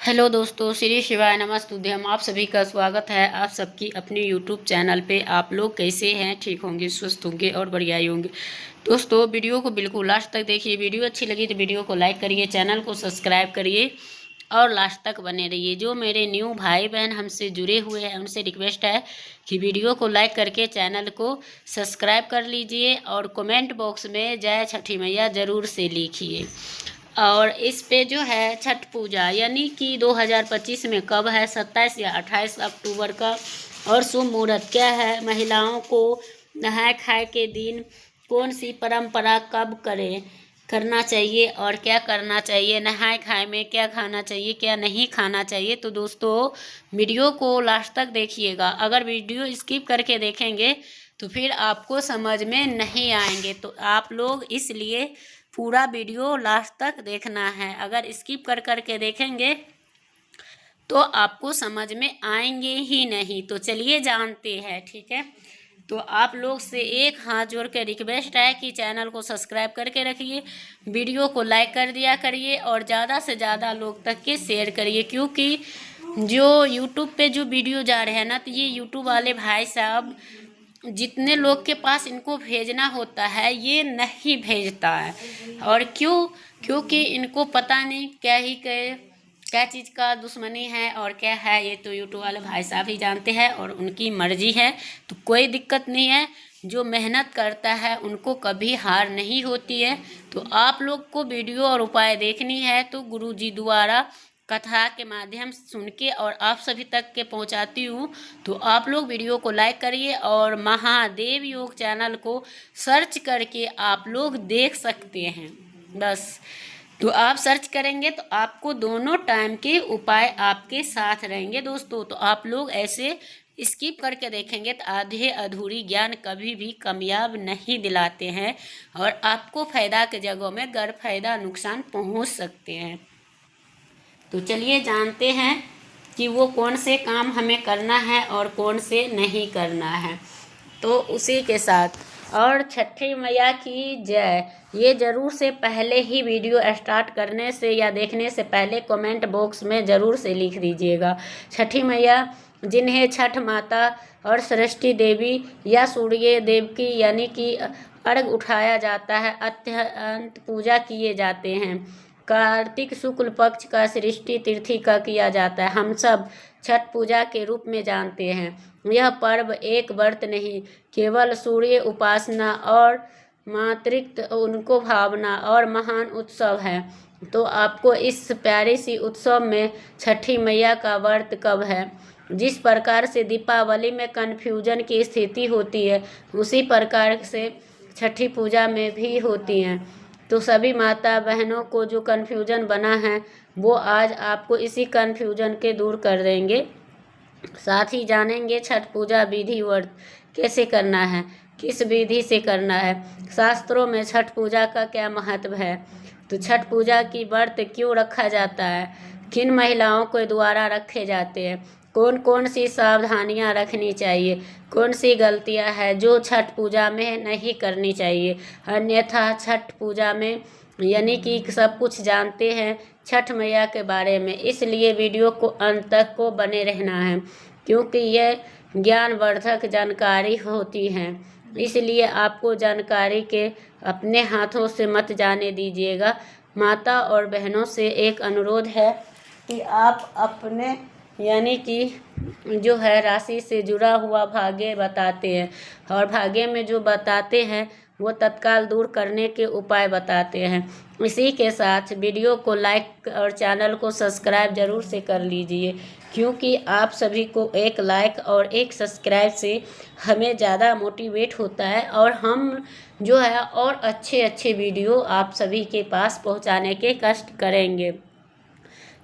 Hello दोस्तों, श्री शिवाय नमस्तुभ्यं। हम आप सभी का स्वागत है आप सबकी अपने यूट्यूब चैनल पे। आप लोग कैसे हैं? ठीक होंगे, स्वस्थ होंगे और बढ़िया ही होंगे। दोस्तों, वीडियो को बिल्कुल लास्ट तक देखिए। वीडियो अच्छी लगी तो वीडियो को लाइक करिए, चैनल को सब्सक्राइब करिए और लास्ट तक बने रहिए। जो मेरे न्यू भाई बहन हमसे जुड़े हुए हैं उनसे रिक्वेस्ट है कि वीडियो को लाइक करके चैनल को सब्सक्राइब कर लीजिए और कमेंट बॉक्स में जय छठी मैया ज़रूर से लिखिए। और इस पे जो है छठ पूजा यानी कि 2025 में कब है, 27 या 28 अक्टूबर का। और शुभ मुहूर्त क्या है, महिलाओं को नहाय खाए के दिन कौन सी परंपरा कब करना चाहिए और क्या करना चाहिए, नहाय खाए में क्या खाना चाहिए क्या नहीं खाना चाहिए। तो दोस्तों, वीडियो को लास्ट तक देखिएगा। अगर वीडियो स्किप करके देखेंगे तो फिर आपको समझ में नहीं आएंगे, तो आप लोग इसलिए पूरा वीडियो लास्ट तक देखना है। अगर स्किप कर करके देखेंगे तो आपको समझ में आएंगे ही नहीं। तो चलिए जानते हैं, ठीक है। तो आप लोग से एक हाथ जोड़ के रिक्वेस्ट है कि चैनल को सब्सक्राइब करके रखिए, वीडियो को लाइक कर दिया करिए और ज़्यादा से ज़्यादा लोग तक के शेयर करिए। क्योंकि जो यूट्यूब पे जो वीडियो जा रहे हैं ना, तो ये यूट्यूब वाले भाई साहब जितने लोग के पास इनको भेजना होता है ये नहीं भेजता है। और क्योंकि इनको पता नहीं क्या चीज़ का दुश्मनी है और क्या है, ये तो यूट्यूब वाले भाई साहब ही जानते हैं और उनकी मर्जी है। तो कोई दिक्कत नहीं है, जो मेहनत करता है उनको कभी हार नहीं होती है। तो आप लोग को वीडियो और उपाय देखनी है तो गुरुजी द्वारा कथा के माध्यम से सुन के और आप सभी तक के पहुंचाती हूँ। तो आप लोग वीडियो को लाइक करिए और महादेव योग चैनल को सर्च करके आप लोग देख सकते हैं। बस तो आप सर्च करेंगे तो आपको दोनों टाइम के उपाय आपके साथ रहेंगे दोस्तों। तो आप लोग ऐसे स्किप करके देखेंगे तो आधे अधूरी ज्ञान कभी भी कामयाब नहीं दिलाते हैं और आपको फ़ायदा के जगहों में गैर फायदा नुकसान पहुंच सकते हैं। तो चलिए जानते हैं कि वो कौन से काम हमें करना है और कौन से नहीं करना है। तो उसी के साथ और छठी मैया की जय, ये ज़रूर से पहले ही वीडियो स्टार्ट करने से या देखने से पहले कमेंट बॉक्स में ज़रूर से लिख दीजिएगा। छठी मैया जिन्हें छठ माता और सृष्टि देवी या सूर्य देव की यानी कि अर्घ उठाया जाता है, अत्यंत पूजा किए जाते हैं। कार्तिक शुक्ल पक्ष का सृष्टि तिथि का किया जाता है। हम सब छठ पूजा के रूप में जानते हैं। यह पर्व एक व्रत नहीं, केवल सूर्य उपासना और मातृत्व उनको भावना और महान उत्सव है। तो आपको इस प्यारी सी उत्सव में छठी मैया का व्रत कब है, जिस प्रकार से दीपावली में कन्फ्यूजन की स्थिति होती है उसी प्रकार से छठी पूजा में भी होती हैं। तो सभी माता बहनों को जो कन्फ्यूजन बना है वो आज आपको इसी कन्फ्यूजन के दूर कर देंगे। साथ ही जानेंगे छठ पूजा विधि व्रत कैसे करना है, किस विधि से करना है, शास्त्रों में छठ पूजा का क्या महत्व है, तो छठ पूजा की व्रत क्यों रखा जाता है, किन महिलाओं के द्वारा रखे जाते हैं, कौन कौन सी सावधानियां रखनी चाहिए, कौन सी गलतियां हैं जो छठ पूजा में नहीं करनी चाहिए। अन्यथा छठ पूजा में यानी कि सब कुछ जानते हैं छठ मैया के बारे में, इसलिए वीडियो को अंत तक को बने रहना है क्योंकि यह ज्ञानवर्धक जानकारी होती है। इसलिए आपको जानकारी के अपने हाथों से मत जाने दीजिएगा। माता और बहनों से एक अनुरोध है कि आप अपने यानी कि जो है राशि से जुड़ा हुआ भाग्य बताते हैं और भाग्य में जो बताते हैं वो तत्काल दूर करने के उपाय बताते हैं। इसी के साथ वीडियो को लाइक और चैनल को सब्सक्राइब ज़रूर से कर लीजिए क्योंकि आप सभी को एक लाइक और एक सब्सक्राइब से हमें ज़्यादा मोटिवेट होता है और हम जो है और अच्छे वीडियो आप सभी के पास पहुंचाने के कष्ट करेंगे।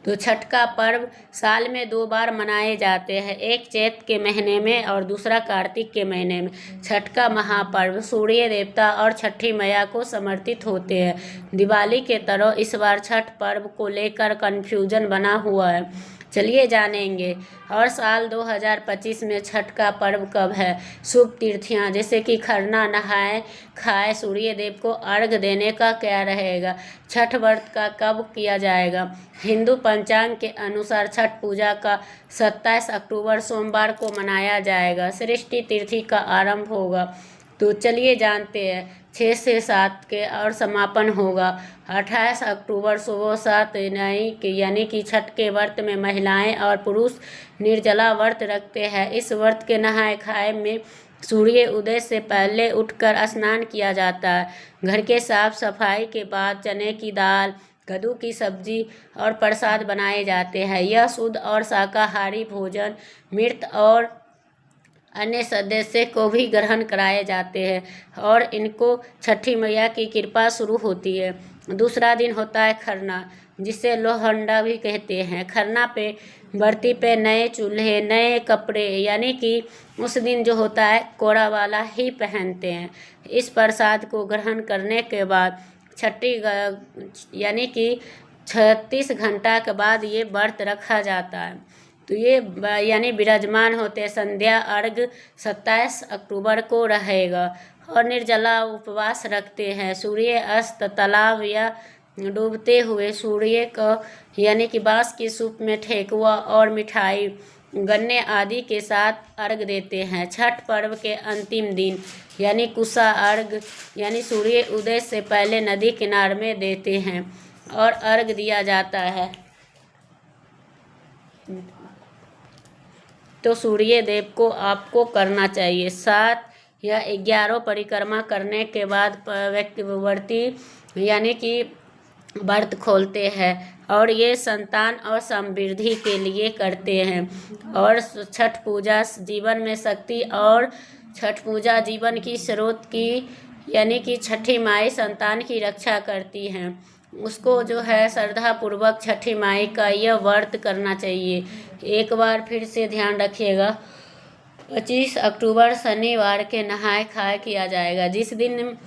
तो छठ का पर्व साल में 2 बार मनाए जाते हैं, एक चैत के महीने में और दूसरा कार्तिक के महीने में। छठ का महापर्व सूर्य देवता और छठी मैया को समर्पित होते हैं। दिवाली के तरह इस बार छठ पर्व को लेकर कन्फ्यूजन बना हुआ है। चलिए जानेंगे। और साल 2025 में छठ का पर्व कब है? शुभ तिथियां जैसे कि खरना, नहाए खाए, सूर्य देव को अर्घ देने का क्या रहेगा? छठ व्रत का कब किया जाएगा? हिंदू पंचांग के अनुसार छठ पूजा का 27 अक्टूबर सोमवार को मनाया जाएगा। सृष्टि तिथि का आरंभ होगा। तो चलिए जानते हैं। 6 से 7 के और समापन होगा 28 अक्टूबर सुबह 7 यानी कि छठ के व्रत में महिलाएं और पुरुष निर्जला व्रत रखते हैं। इस व्रत के नहाए खाए में सूर्य उदय से पहले उठकर स्नान किया जाता है। घर के साफ सफाई के बाद चने की दाल, कद्दू की सब्जी और प्रसाद बनाए जाते हैं। यह शुद्ध और शाकाहारी भोजन मृत और अन्य सदस्य को भी ग्रहण कराए जाते हैं और इनको छठी मैया की कृपा शुरू होती है। दूसरा दिन होता है खरना, जिसे लोहंडा भी कहते हैं। खरना पे बर्ती पे नए चूल्हे, नए कपड़े, यानी कि उस दिन जो होता है कोड़ा वाला ही पहनते हैं। इस प्रसाद को ग्रहण करने के बाद यानी कि 36 घंटा के बाद ये व्रत रखा जाता है। तो ये यानी विराजमान होते संध्या अर्घ 27 अक्टूबर को रहेगा और निर्जला उपवास रखते हैं। सूर्य अस्त तालाब या डूबते हुए सूर्य को यानी कि बांस की सूप में ठेकुआ और मिठाई, गन्ने आदि के साथ अर्घ देते हैं। छठ पर्व के अंतिम दिन यानी कुशा अर्घ यानी सूर्य उदय से पहले नदी किनारे में देते हैं और अर्घ दिया जाता है। तो सूर्य देव को आपको करना चाहिए। 7 या 11 परिक्रमा करने के बाद व्यक्तिवर्ती यानी कि व्रत खोलते हैं और ये संतान और समृद्धि के लिए करते हैं। और छठ पूजा जीवन में शक्ति और छठ पूजा जीवन की स्रोत की यानी कि छठी माई संतान की रक्षा करती हैं। उसको जो है श्रद्धा पूर्वक छठी माई का यह व्रत करना चाहिए। एक बार फिर से ध्यान रखिएगा, 25 अक्टूबर शनिवार के नहाए खाए किया जाएगा, जिस दिन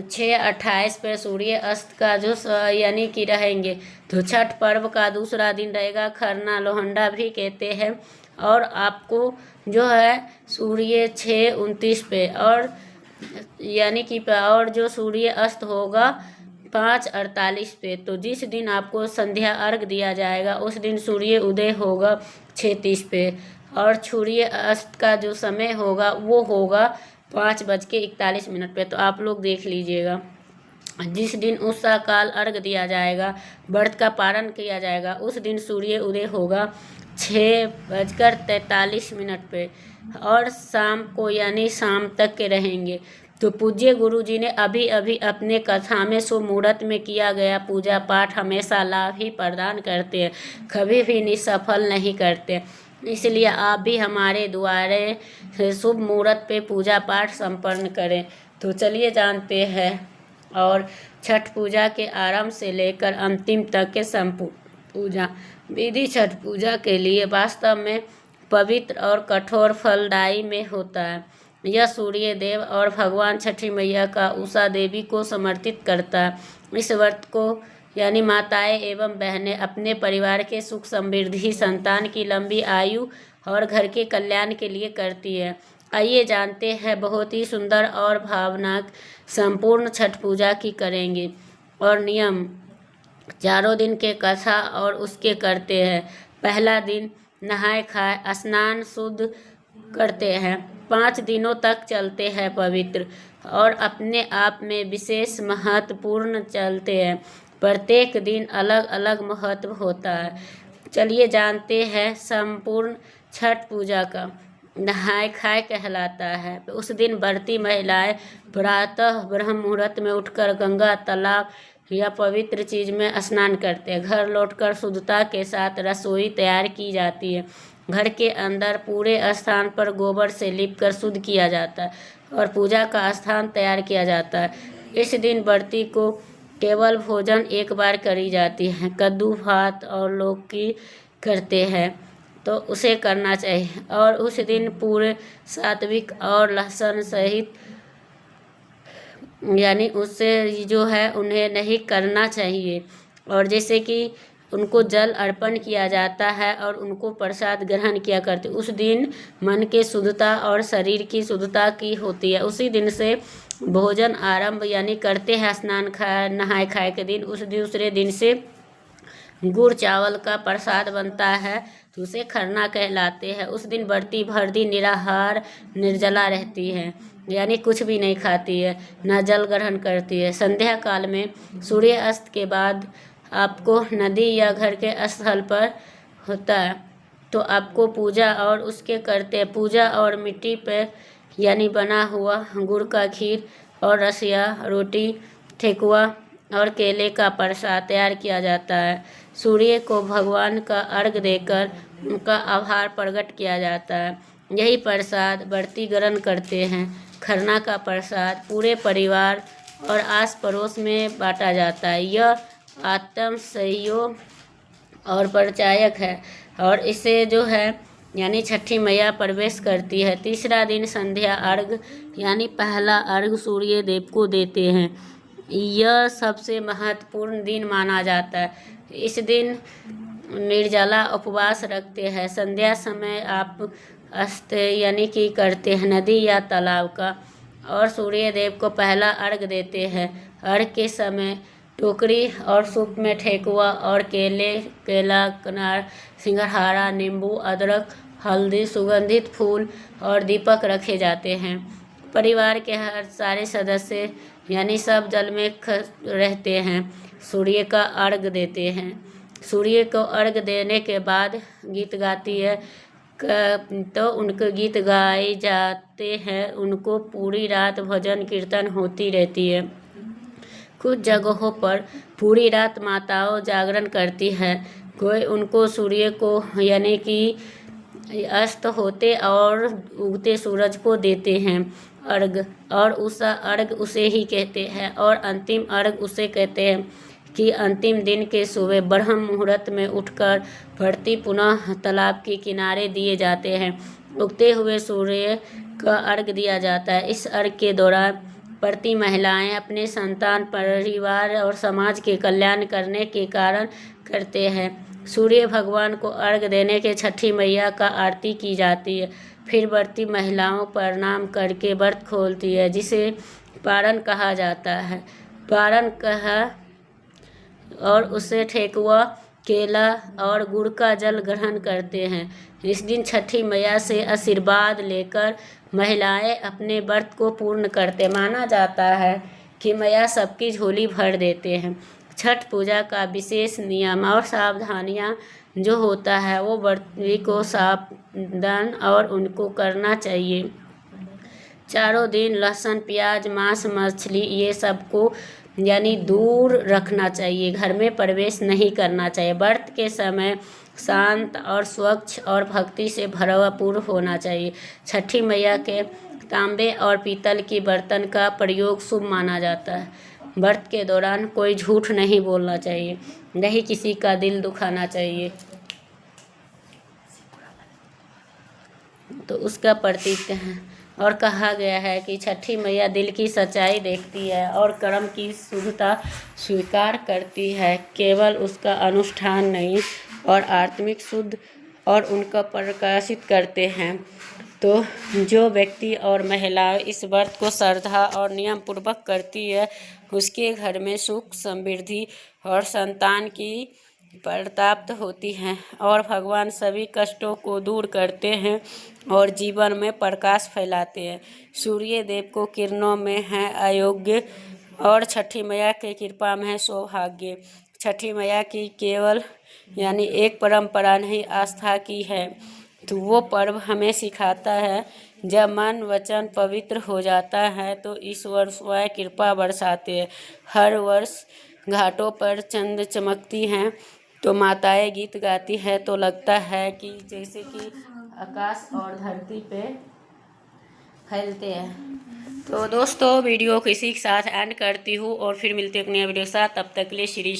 6:28 पर सूर्य अस्त का जो यानी कि रहेंगे। तो छठ पर्व का दूसरा दिन रहेगा खरना, लोहंडा भी कहते हैं। और आपको जो है सूर्य 6:29 पे और यानी कि और जो सूर्य अस्त होगा 5:48 पे। तो जिस दिन आपको संध्या अर्घ दिया जाएगा उस दिन सूर्य उदय होगा 6:30 पे और सूर्य अस्त का जो समय होगा वो होगा 5:41 पे। तो आप लोग देख लीजिएगा। जिस दिन उषा काल अर्घ दिया जाएगा, व्रत का पारण किया जाएगा, उस दिन सूर्य उदय होगा 6:43 पे और शाम को यानी शाम तक के रहेंगे। तो पूज्य गुरु जी ने अभी अभी अपने कथा में शुभ मुहूर्त में किया गया पूजा पाठ हमेशा लाभ ही प्रदान करते हैं, कभी भी निसफल नहीं करते। इसलिए आप भी हमारे द्वारे शुभ मुहूर्त पे पूजा पाठ संपन्न करें। तो चलिए जानते हैं। और छठ पूजा के आरंभ से लेकर अंतिम तक के संपूर्ण पूजा विधि छठ पूजा के लिए वास्तव में पवित्र और कठोर फलदायी में होता है। यह सूर्य देव और भगवान छठी मैया का उषा देवी को समर्पित करता है। इस व्रत को यानी माताएं एवं बहनें अपने परिवार के सुख समृद्धि, संतान की लंबी आयु और घर के कल्याण के लिए करती है। आइए जानते हैं बहुत ही सुंदर और भावनाक संपूर्ण छठ पूजा की करेंगे। और नियम 4 दिन के कथा और उसके करते हैं। पहला दिन नहाए खाए स्नान शुद्ध करते हैं, 5 दिनों तक चलते हैं पवित्र और अपने आप में विशेष महत्वपूर्ण चलते हैं। प्रत्येक दिन अलग अलग महत्व होता है। चलिए जानते हैं संपूर्ण छठ पूजा का। नहाए खाए कहलाता है। उस दिन व्रती महिलाएं प्रातः ब्रह्म मुहूर्त में उठकर गंगा, तालाब या पवित्र चीज में स्नान करते हैं। घर लौटकर शुद्धता के साथ रसोई तैयार की जाती है। घर के अंदर पूरे स्थान पर गोबर से लीपकर शुद्ध किया जाता है और पूजा का स्थान तैयार किया जाता है। इस दिन व्रती को केवल भोजन एक बार करी जाती है। कद्दू भात और लौकी करते हैं तो उसे करना चाहिए और उस दिन पूरे सात्विक और लहसुन सहित यानी उससे जो है उन्हें नहीं करना चाहिए। और जैसे कि उनको जल अर्पण किया जाता है और उनको प्रसाद ग्रहण किया करते। उस दिन मन के शुद्धता और शरीर की शुद्धता की होती है। उसी दिन से भोजन आरंभ यानी करते हैं। स्नान नहाए खाए के दिन उस दूसरे दिन से गुड़ चावल का प्रसाद बनता है तो उसे खरना कहलाते हैं। उस दिन बढ़ती भर दिन निराहार निर्जला रहती है, यानी कुछ भी नहीं खाती है, ना जल ग्रहण करती है। संध्या काल में सूर्य अस्त के बाद आपको नदी या घर के स्थल पर होता है तो आपको पूजा और उसके करते पूजा और मिट्टी पर यानी बना हुआ गुड़ का खीर और रसिया रोटी ठेकुआ और केले का प्रसाद तैयार किया जाता है। सूर्य को भगवान का अर्घ देकर उनका आभार प्रकट किया जाता है। यही प्रसाद व्रती ग्रहण करते हैं। खरना का प्रसाद पूरे परिवार और आस पड़ोस में बांटा जाता है। यह आत्म सहयोग और परिचायक है और इसे जो है यानी छठी मैया प्रवेश करती है। तीसरा दिन संध्या अर्घ यानी पहला अर्घ सूर्य देव को देते हैं। यह सबसे महत्वपूर्ण दिन माना जाता है। इस दिन निर्जला उपवास रखते हैं। संध्या समय आप अस्त यानी कि करते हैं नदी या तालाब का और सूर्य देव को पहला अर्घ देते हैं। अर्घ के समय टोकरी और सूप में ठेकुआ और केला कनार सिंघाड़ा नींबू अदरक हल्दी सुगंधित फूल और दीपक रखे जाते हैं। परिवार के हर सारे सदस्य यानी सब जल में रहते हैं। सूर्य का अर्घ देते हैं। सूर्य को अर्घ देने के बाद गीत गाती है तो उनके गीत गाए जाते हैं। उनको पूरी रात भजन कीर्तन होती रहती है। कुछ जगहों पर पूरी रात माताओं जागरण करती है। कोई उनको सूर्य को यानी कि अस्त होते और उगते सूरज को देते हैं अर्घ और उस अर्घ उसे ही कहते हैं। और अंतिम अर्घ उसे कहते हैं कि अंतिम दिन के सुबह ब्रह्म मुहूर्त में उठकर भरती पुनः तालाब के किनारे दिए जाते हैं। उगते हुए सूर्य का अर्घ दिया जाता है। इस अर्घ के दौरान प्रति महिलाएं अपने संतान परिवार और समाज के कल्याण करने के कारण करते हैं। सूर्य भगवान को अर्घ देने के छठी मैया का आरती की जाती है। फिर व्रती महिलाओं प्रणाम करके व्रत खोलती है जिसे पारण कहा जाता है। पारण कहा और उसे ठेकुआ केला और गुड़ का जल ग्रहण करते हैं। इस दिन छठी मैया से आशीर्वाद लेकर महिलाएं अपने व्रत को पूर्ण करते। माना जाता है कि मैया सबकी झोली भर देते हैं। छठ पूजा का विशेष नियम और सावधानियां जो होता है वो व्रती को सावधान और उनको करना चाहिए। चारों दिन लहसुन प्याज मांस मछली ये सब को यानी दूर रखना चाहिए। घर में प्रवेश नहीं करना चाहिए। व्रत के समय शांत और स्वच्छ और भक्ति से भरपूर होना चाहिए। छठी मैया के तांबे और पीतल की बर्तन का प्रयोग शुभ माना जाता है। व्रत के दौरान कोई झूठ नहीं बोलना चाहिए, नहीं किसी का दिल दुखाना चाहिए। तो उसका प्रतीक है और कहा गया है कि छठी मैया दिल की सच्चाई देखती है और कर्म की शुद्धता स्वीकार करती है, केवल उसका अनुष्ठान नहीं और आत्मिक शुद्ध और उनका प्रकाशित करते हैं। तो जो व्यक्ति और महिला इस व्रत को श्रद्धा और नियम पूर्वक करती है उसके घर में सुख समृद्धि और संतान की प्राप्त होती हैं और भगवान सभी कष्टों को दूर करते हैं और जीवन में प्रकाश फैलाते हैं। सूर्य देव को किरणों में है अयोग्य और छठी मैया के कृपा में है सौभाग्य। छठी मैया की केवल यानी एक परंपरा नहीं आस्था की है। तो वो पर्व हमें सिखाता है जब मन वचन पवित्र हो जाता है तो ईश्वर स्वयं कृपा बरसाते हैं। हर वर्ष घाटों पर चंद चमकती हैं तो माताएं गीत गाती है तो लगता है कि जैसे कि आकाश और धरती पे फैलते हैं। तो दोस्तों वीडियो को इसी के साथ एंड करती हूँ और फिर मिलते हैं एक नया वीडियो के साथ। तब तक के लिए श्री